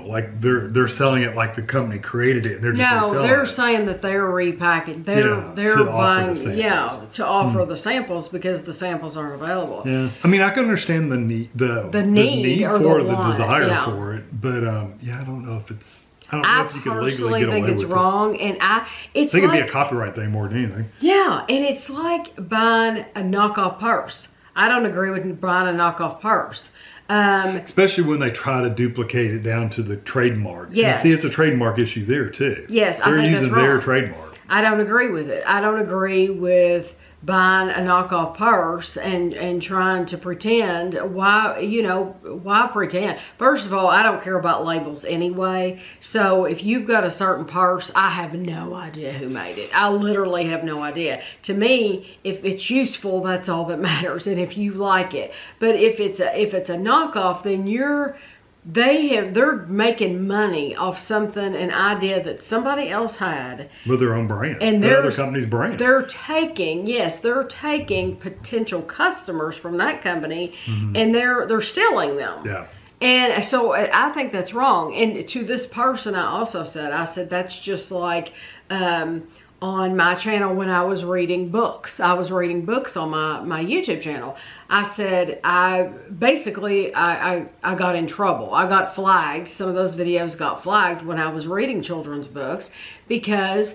Like they're selling it like the company created it. And they're just reselling they're it. saying that they're repackaged. They're buying, to offer the samples because the samples aren't available. Yeah, I mean, I can understand the need for the desire for it, but I don't know if it's. I don't know if you can legally get away with it. I personally think it's wrong, and I think it'd be a copyright thing more than anything. Yeah, and it's like buying a knockoff purse. I don't agree with buying a knockoff purse. Especially when they try to duplicate it down to the trademark. Yes. And see, it's a trademark issue there too. Yes, they're using their trademark. I don't agree with it. I don't agree with buying a knockoff purse and trying to pretend. Why pretend? First of all, I don't care about labels anyway. So if you've got a certain purse, I have no idea who made it. I literally have no idea. To me, if it's useful, that's all that matters, and if you like it. But if it's a knockoff, then they're making money off something, an idea that somebody else had with their own brand and their other company's brand. They're taking potential customers from that company, and they're stealing them. Yeah. And so I think that's wrong. And to this person, I said that's just like on my channel when I was reading books. I was reading books on my YouTube channel. I said, I got in trouble. I got flagged. Some of those videos got flagged when I was reading children's books because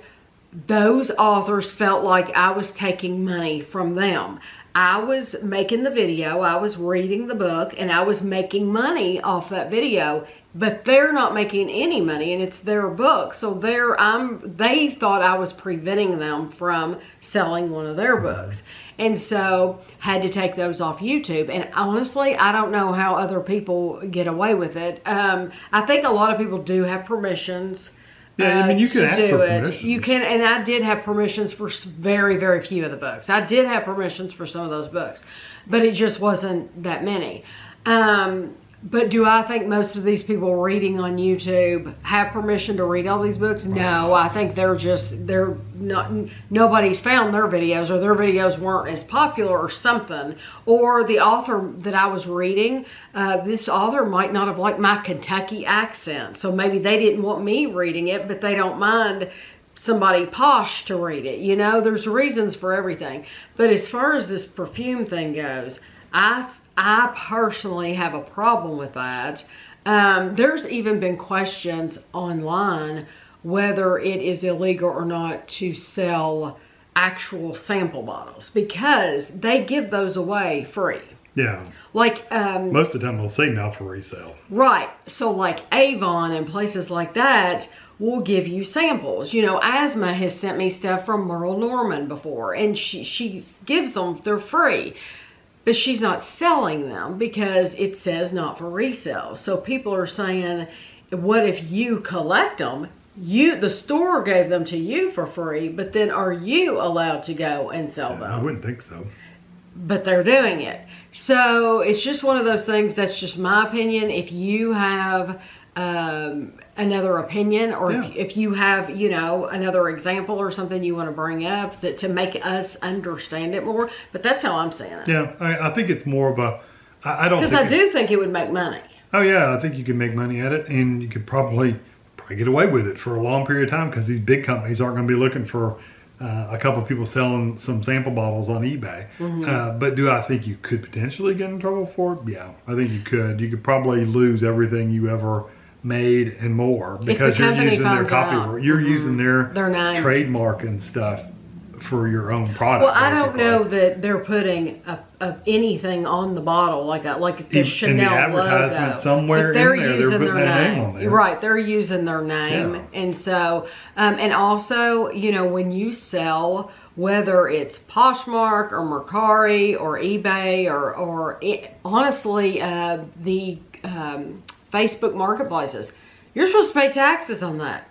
those authors felt like I was taking money from them. I was making the video, I was reading the book, and I was making money off that video. But they're not making any money, and it's their book. So they thought I was preventing them from selling one of their books. And so had to take those off YouTube. And honestly, I don't know how other people get away with it. I think a lot of people do have permissions. Yeah, I mean, you can ask for permission. You can, and I did have permissions for very, very few of the books. I did have permissions for some of those books, but it just wasn't that many. But do I think most of these people reading on YouTube have permission to read all these books? No, I think they're not, nobody's found their videos, or their videos weren't as popular or something. Or the author that I was reading, this author might not have liked my Kentucky accent. So maybe they didn't want me reading it, but they don't mind somebody posh to read it. You know, there's reasons for everything. But as far as this perfume thing goes, I personally have a problem with that. There's even been questions online whether it is illegal or not to sell actual sample bottles, because they give those away free. Yeah. Like most of the time they'll say now for resale. Right. So like Avon and places like that will give you samples. You know, Asma has sent me stuff from Merle Norman before, and she gives them, they're free. But she's not selling them because it says not for resale. So people are saying, what if you collect them? The store gave them to you for free, but then are you allowed to go and sell them? I wouldn't think so. But they're doing it. So it's just one of those things. That's just my opinion. If you have another opinion, or if you have, you know, another example or something you want to bring up to make us understand it more, but that's how I'm saying it. Yeah, I think it's more of a, I don't, because I do think it would make money. Oh yeah, I think you can make money at it, and you could probably get away with it for a long period of time, because these big companies aren't going to be looking for a couple of people selling some sample bottles on eBay. But do I think you could potentially get in trouble for it? Yeah, I think you could. You could probably lose everything you ever made and more, because you're using their copyright. You're using their name, trademark and stuff for your own product. Well, I don't know that they're putting anything on the bottle like the Chanel in the advertisement logo. somewhere. But they're in there, using they're putting their name on there. Right, they're using their name. And so and also, you know, when you sell, whether it's Poshmark or Mercari or eBay or honestly the Facebook marketplaces, you're supposed to pay taxes on that.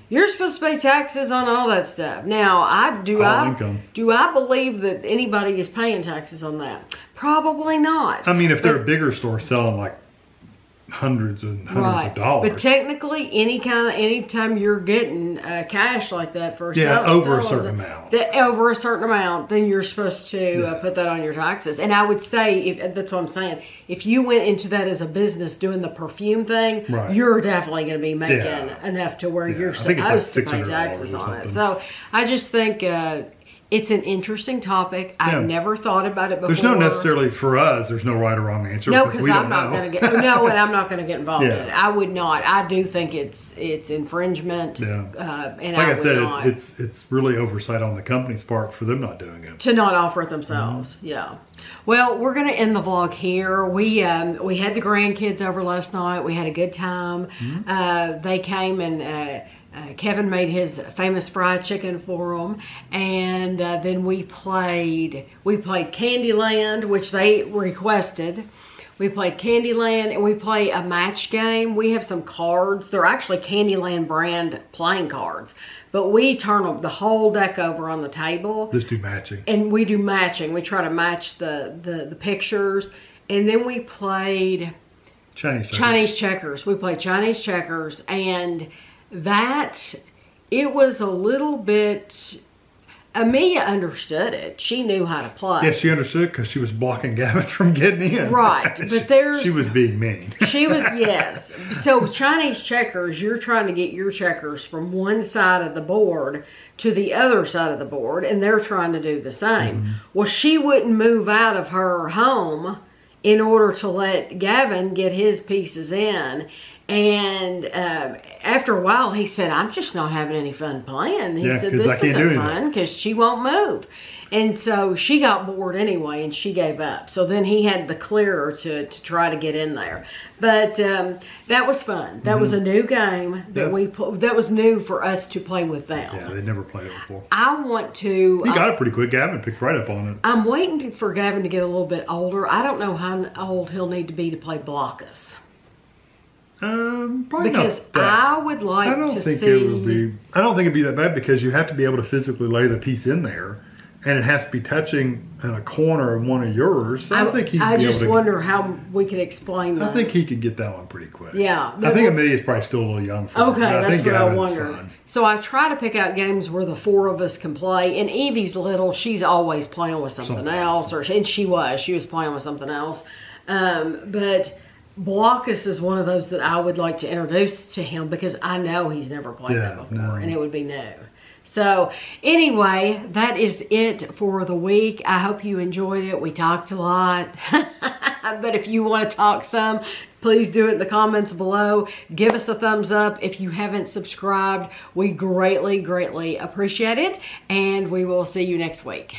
You're supposed to pay taxes on all that stuff. Now, do I believe that anybody is paying taxes on that? Probably not. I mean, if they're a bigger store selling like hundreds and hundreds of dollars. But technically, anytime you're getting cash like that for over a certain amount, over a certain amount, then you're supposed to put that on your taxes. And I would say, that's what I'm saying, if you went into that as a business doing the perfume thing, you're definitely going to be making enough to where you're supposed to pay taxes on it. So I just think it's an interesting topic. I've never thought about it before. There's no necessarily, for us, there's no right or wrong answer. No, because I'm not going to get, and I'm not going to get involved in it. I would not. I do think it's infringement. And like I said, it's really oversight on the company's part for them not doing it. To not offer it themselves. Well, we're going to end the vlog here. We had the grandkids over last night. We had a good time. They came and Kevin made his famous fried chicken for them, and then we played Candyland, which they requested. We played Candyland, and we play a match game. We have some cards. They're actually Candyland brand playing cards, but we turn the whole deck over on the table. Just do matching. And we do matching. We try to match the pictures, and then we played Chinese checkers. We played Chinese checkers, and that, it was a little bit, Amelia understood it. She knew how to play. Yeah, she understood because she was blocking Gavin from getting in. Right, but she was being mean. She was, yes. So Chinese checkers, you're trying to get your checkers from one side of the board to the other side of the board, and they're trying to do the same. Well, she wouldn't move out of her home in order to let Gavin get his pieces in. And after a while, he said, I'm just not having any fun playing. He said, this isn't fun because she won't move. And so she got bored anyway, and she gave up. So then he had the clearer to try to get in there. But that was fun. That was a new game that was new for us to play with them. Yeah, they'd never played it before. I want to... You got it pretty quick. Gavin picked right up on it. I'm waiting for Gavin to get a little bit older. I don't know how old he'll need to be to play Block Us. Probably because not that. I would like to see. I don't think it'd be that bad because you have to be able to physically lay the piece in there, and it has to be touching in a corner of one of yours. So I think he. I just wonder how we could explain that. I think he could get that one pretty quick. Yeah, I think Amelia's probably still a little young for okay, him, that's what I wonder. So I try to pick out games where the four of us can play. And Evie's little; she's always playing with something else, and she was playing with something else, but. Block Us is one of those that I would like to introduce to him because I know he's never played that before and it would be new. So anyway, that is it for the week. I hope you enjoyed it. We talked a lot, but if you want to talk some, please do it in the comments below. Give us a thumbs up. If you haven't subscribed, we greatly, greatly appreciate it. And we will see you next week.